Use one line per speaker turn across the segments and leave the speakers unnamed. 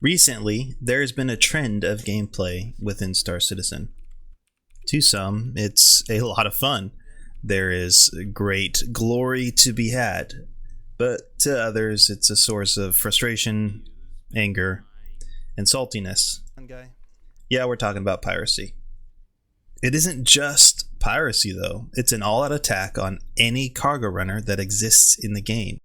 Recently, there has been a trend of gameplay within Star Citizen. To some, it's a lot of fun. There is great glory to be had, but to others, it's a source of frustration, anger, and saltiness. Yeah, we're talking about piracy. It isn't just piracy, though. It's an all-out attack on any cargo runner that exists in the game.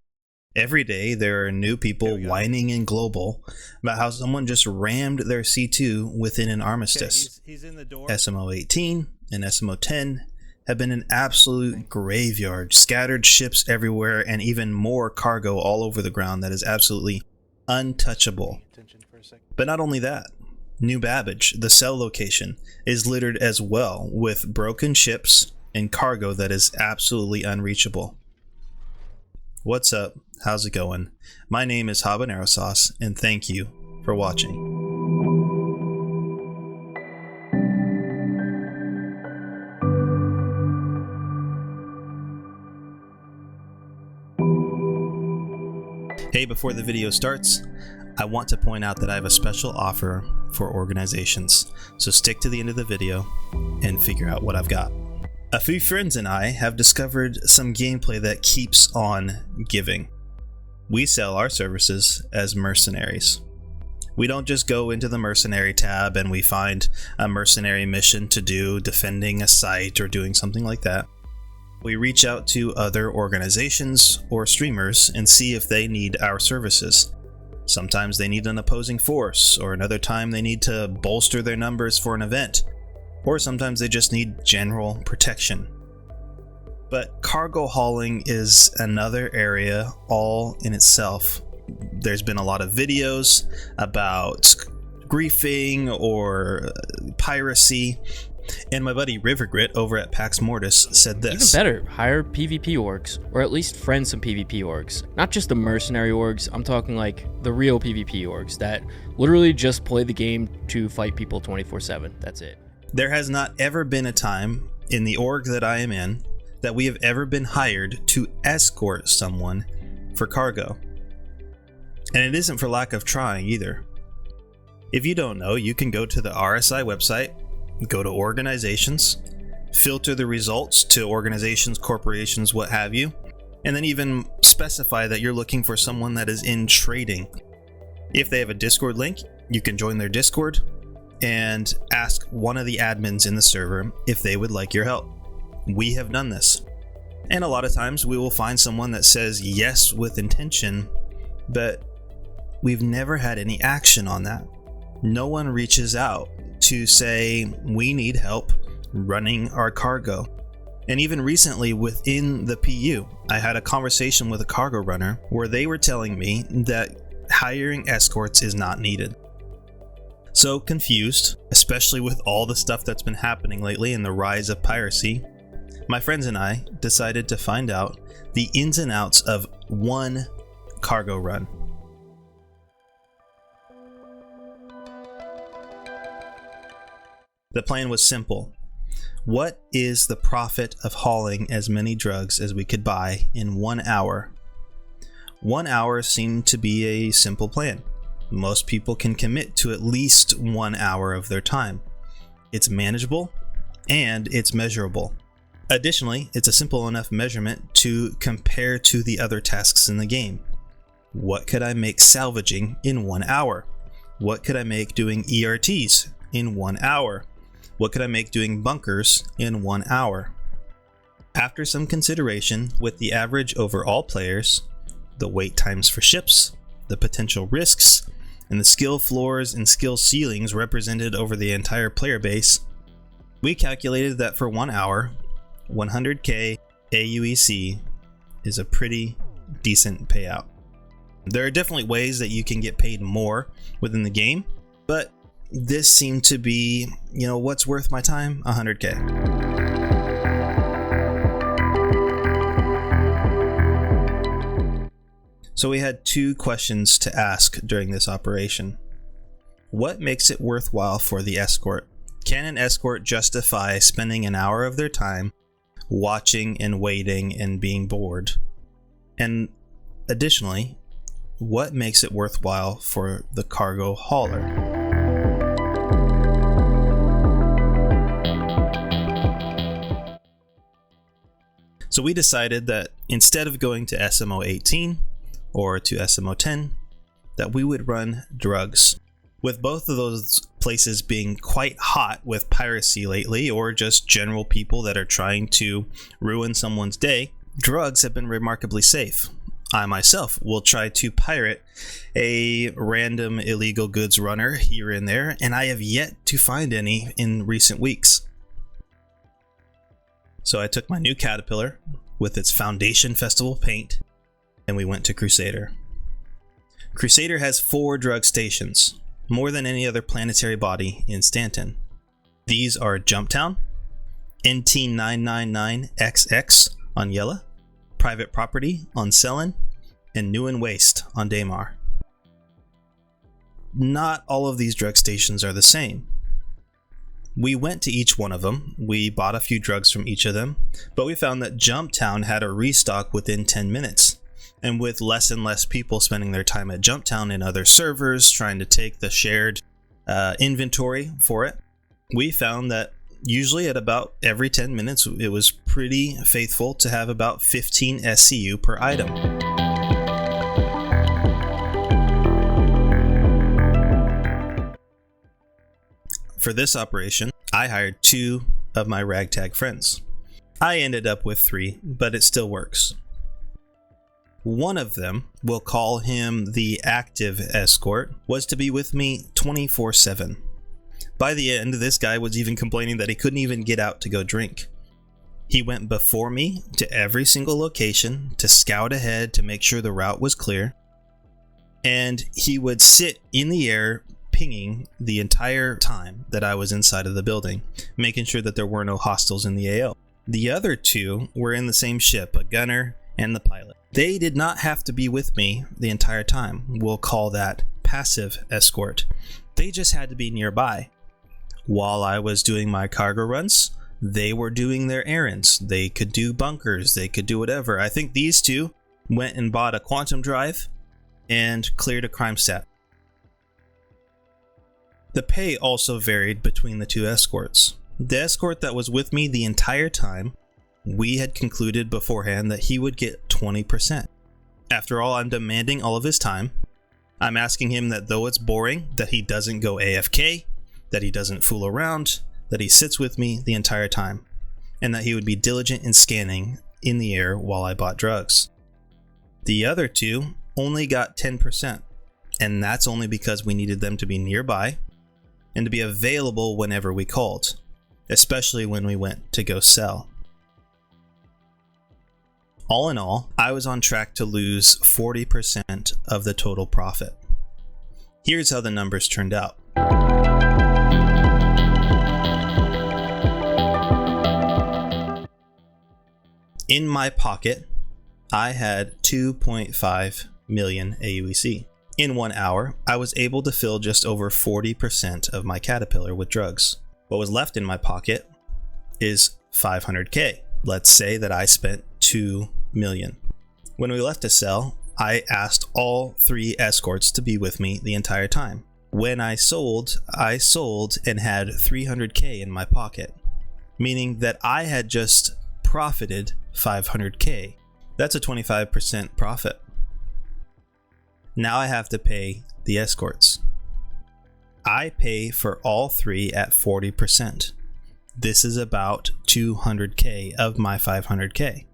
Every day, there are new people whining in Global about how someone just rammed their C2 within an armistice.
He's in the door.
SMO-18 and SMO-10 have been an absolute graveyard, scattered ships everywhere, and even more cargo all over the ground that is absolutely untouchable. But not only that, New Babbage, the cell location, is littered as well with broken ships and cargo that is absolutely unreachable. What's up? How's it going? My name is Habanero Sauce, and thank you for watching. Hey, before the video starts, I want to point out that I have a special offer for organizations, so stick to the end of the video and figure out what I've got. A few friends and I have discovered some gameplay that keeps on giving. We sell our services as mercenaries. We don't just go into the mercenary tab and we find a mercenary mission to do, defending a site or doing something like that. We reach out to other organizations or streamers and see if they need our services. Sometimes they need an opposing force, or another time they need to bolster their numbers for an event, or sometimes they just need general protection. But cargo hauling is another area all in itself. There's been a lot of videos about griefing or piracy, and my buddy Rivergrit over at Pax Mortis said this.
Even better, hire PvP orgs, or at least friend some PvP orgs. Not just the mercenary orgs, I'm talking like the real PvP orgs that literally just play the game to fight people 24/7. That's it.
There has not ever been a time in the org that I am in that we have ever been hired to escort someone for cargo. And it isn't for lack of trying either. If you don't know, you can go to the RSI website, go to organizations, filter the results to organizations, corporations, what have you, and then even specify that you're looking for someone that is in trading. If they have a Discord link, you can join their Discord and ask one of the admins in the server if they would like your help. We have done this. And a lot of times we will find someone that says yes with intention, but we've never had any action on that. No one reaches out to say we need help running our cargo. And even recently within the PU, I had a conversation with a cargo runner where they were telling me that hiring escorts is not needed. So confused, especially with all the stuff that's been happening lately and the rise of piracy, my friends and I decided to find out the ins and outs of one cargo run. The plan was simple. What is the profit of hauling as many drugs as we could buy in 1 hour? 1 hour seemed to be a simple plan. Most people can commit to at least 1 hour of their time. It's manageable and it's measurable. Additionally, it's a simple enough measurement to compare to the other tasks in the game. What could I make salvaging in 1 hour? What could I make doing ERTs in 1 hour? What could I make doing bunkers in 1 hour? After some consideration with the average over all players, the wait times for ships, the potential risks, and the skill floors and skill ceilings represented over the entire player base, we calculated that for 1 hour, 100k AUEC is a pretty decent payout. There are definitely ways that you can get paid more within the game, but this seemed to be, what's worth my time? 100k. So we had two questions to ask during this operation. What makes it worthwhile for the escort? Can an escort justify spending an hour of their time watching and waiting and being bored? And additionally, what makes it worthwhile for the cargo hauler. So we decided that instead of going to SMO 18 or to SMO 10, that we would run drugs. With both of those places being quite hot with piracy lately, or just general people that are trying to ruin someone's day, drugs have been remarkably safe. I myself will try to pirate a random illegal goods runner here and there, and I have yet to find any in recent weeks. So I took my new Caterpillar with its Foundation Festival paint, and we went to Crusader. Crusader has 4 drug stations, more than any other planetary body in Stanton. These are Jumptown, NT999XX on Yella, Private Property on Selen, and New and Waste on Daymar. Not all of these drug stations are the same. We went to each one of them, we bought a few drugs from each of them, but we found that Jumptown had a restock within 10 minutes. And with less and less people spending their time at Jumptown and other servers trying to take the shared inventory for it, we found that usually at about every 10 minutes, it was pretty faithful to have about 15 SCU per item. For this operation, I hired 2 of my ragtag friends. I ended up with 3, but it still works. One of them, we'll call him the active escort, was to be with me 24/7. By the end, this guy was even complaining that he couldn't even get out to go drink. He went before me to every single location to scout ahead to make sure the route was clear, and he would sit in the air pinging the entire time that I was inside of the building, making sure that there were no hostiles in the AO. The other 2 were in the same ship, a gunner and the pilot. They did not have to be with me the entire time. We'll call that passive escort. They just had to be nearby. While I was doing my cargo runs, they were doing their errands. They could do bunkers, they could do whatever. I think these 2 went and bought a quantum drive and cleared a crime stat. The pay also varied between the 2 escorts. The escort that was with me the entire time, we had concluded beforehand that he would get 20%. After all, I'm demanding all of his time. I'm asking him that though it's boring, that he doesn't go AFK, that he doesn't fool around, that he sits with me the entire time, and that he would be diligent in scanning in the air while I bought drugs. The other 2 only got 10%, and that's only because we needed them to be nearby and to be available whenever we called, especially when we went to go sell. All in all, I was on track to lose 40% of the total profit. Here's how the numbers turned out. In my pocket, I had 2.5 million AUEC. In 1 hour, I was able to fill just over 40% of my Caterpillar with drugs. What was left in my pocket is 500k. Let's say that I spent 2 million. When we left to sell, I asked all 3 escorts to be with me the entire time. When I sold and had 300k in my pocket, meaning that I had just profited 500k. That's a 25% profit. Now I have to pay the escorts. I pay for all 3 at 40%. This is about 200k of my 500k.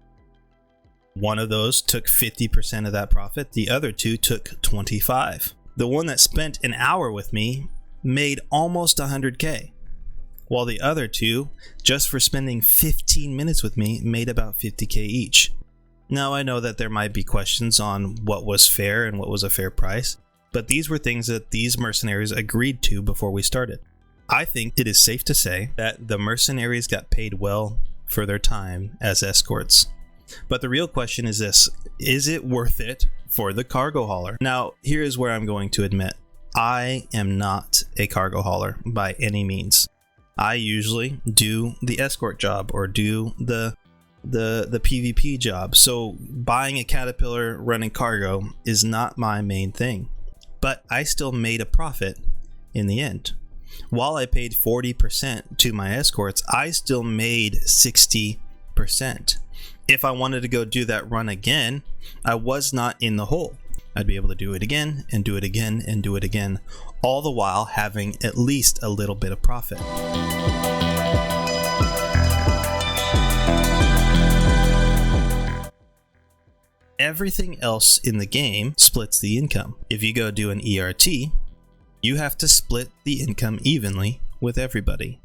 One of those took 50% of that profit, the other 2 took 25. The one that spent an hour with me made almost 100k, while the other 2, just for spending 15 minutes with me, made about 50k each. Now I know that there might be questions on what was fair and what was a fair price, but these were things that these mercenaries agreed to before we started. I think it is safe to say that the mercenaries got paid well for their time as escorts. But the real question is this: is it worth it for the cargo hauler? Now, here is where I'm going to admit, I am not a cargo hauler by any means. I usually do the escort job or do the the PvP job. So buying a caterpillar running cargo is not my main thing. But I still made a profit in the end. While I paid 40% to my escorts, I still made 60%. If I wanted to go do that run again, I was not in the hole. I'd be able to do it again and do it again and do it again, all the while having at least a little bit of profit. Everything else in the game splits the income. If you go do an ERT, you have to split the income evenly with everybody.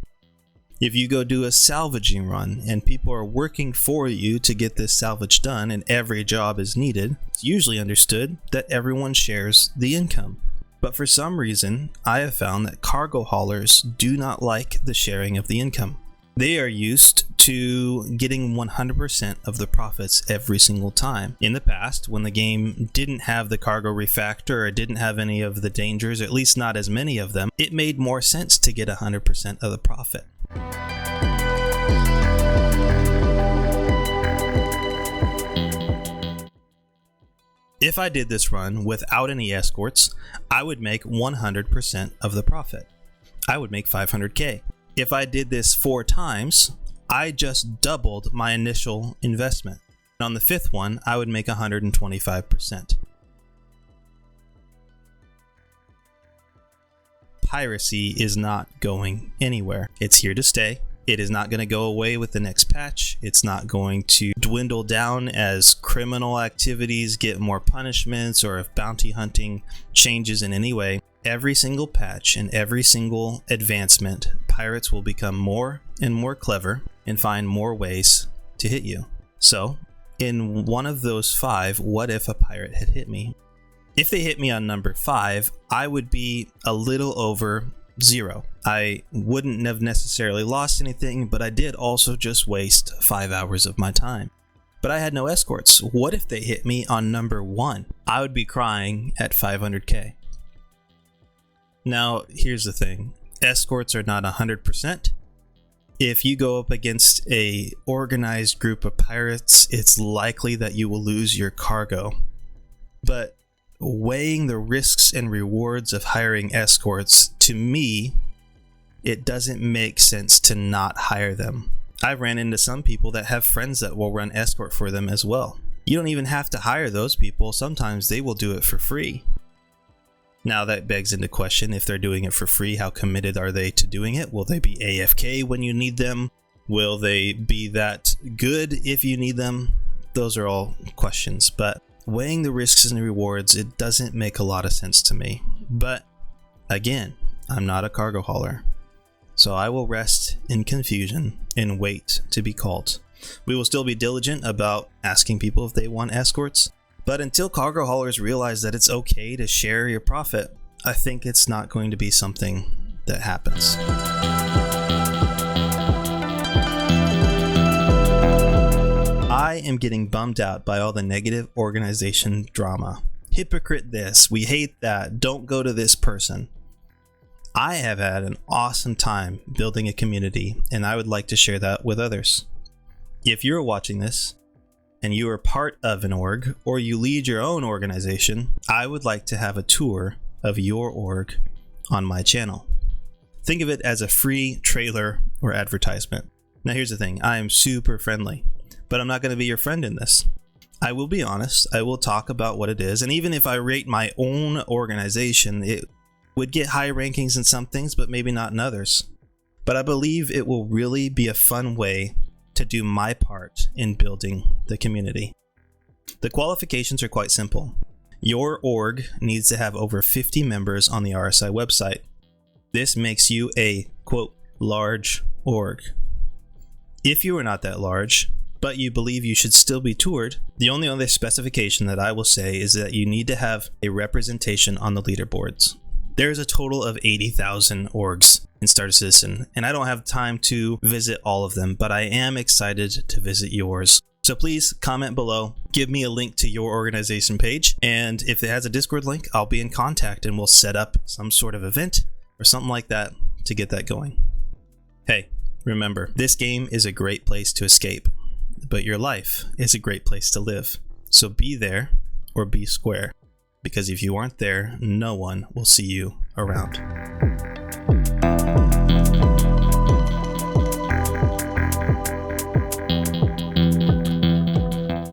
If you go do a salvaging run and people are working for you to get this salvage done and every job is needed, it's usually understood that everyone shares the income. But for some reason, I have found that cargo haulers do not like the sharing of the income. They are used to getting 100% of the profits every single time. In the past, when the game didn't have the cargo refactor or didn't have any of the dangers, or at least not as many of them, it made more sense to get 100% of the profit. If I did this run without any escorts, I would make 100% of the profit. I would make 500k. If I did this 4 times, I just doubled my initial investment. And on the 5th one, I would make 125%. Piracy is not going anywhere. It's here to stay. It is not going to go away with the next patch. It's not going to dwindle down as criminal activities get more punishments or if bounty hunting changes in any way. Every single patch and every single advancement, pirates will become more and more clever and find more ways to hit you. So, in one of those 5, what if a pirate had hit me? If they hit me on number 5, I would be a little over 0. I wouldn't have necessarily lost anything, but I did also just waste 5 hours of my time. But I had no escorts. What if they hit me on number 1? I would be crying at 500k. Now, here's the thing. Escorts are not 100%. If you go up against a organized group of pirates, it's likely that you will lose your cargo. But weighing the risks and rewards of hiring escorts, to me, it doesn't make sense to not hire them. I've ran into some people that have friends that will run escort for them as well. You don't even have to hire those people. Sometimes they will do it for free. Now that begs into question, if they're doing it for free, how committed are they to doing it? Will they be AFK when you need them? Will they be that good if you need them? Those are all questions, but weighing the risks and the rewards, it doesn't make a lot of sense to me. But again, I'm not a cargo hauler, so I will rest in confusion and wait to be called. We will still be diligent about asking people if they want escorts, but until cargo haulers realize that it's okay to share your profit, I think it's not going to be something that happens. I am getting bummed out by all the negative organization drama. Hypocrite this, we hate that, don't go to this person. I have had an awesome time building a community, and I would like to share that with others. If you're watching this, and you are part of an org, or you lead your own organization, I would like to have a tour of your org on my channel. Think of it as a free trailer or advertisement. Now here's the thing, I am super friendly, but I'm not going to be your friend in this. I will be honest, I will talk about what it is, and even if I rate my own organization, it would get high rankings in some things, but maybe not in others. But I believe it will really be a fun way to do my part in building the community. The qualifications are quite simple. Your org needs to have over 50 members on the RSI website. This makes you a, quote, large org. If you are not that large, but you believe you should still be toured, the only other specification that I will say is that you need to have a representation on the leaderboards. There's a total of 80,000 orgs in Star Citizen, and I don't have time to visit all of them, but I am excited to visit yours. So please comment below, give me a link to your organization page, and if it has a Discord link, I'll be in contact and we'll set up some sort of event or something like that to get that going. Hey, remember, this game is a great place to escape. but your life is a great place to live. So be there or be square, because if you aren't there, no one will see you around.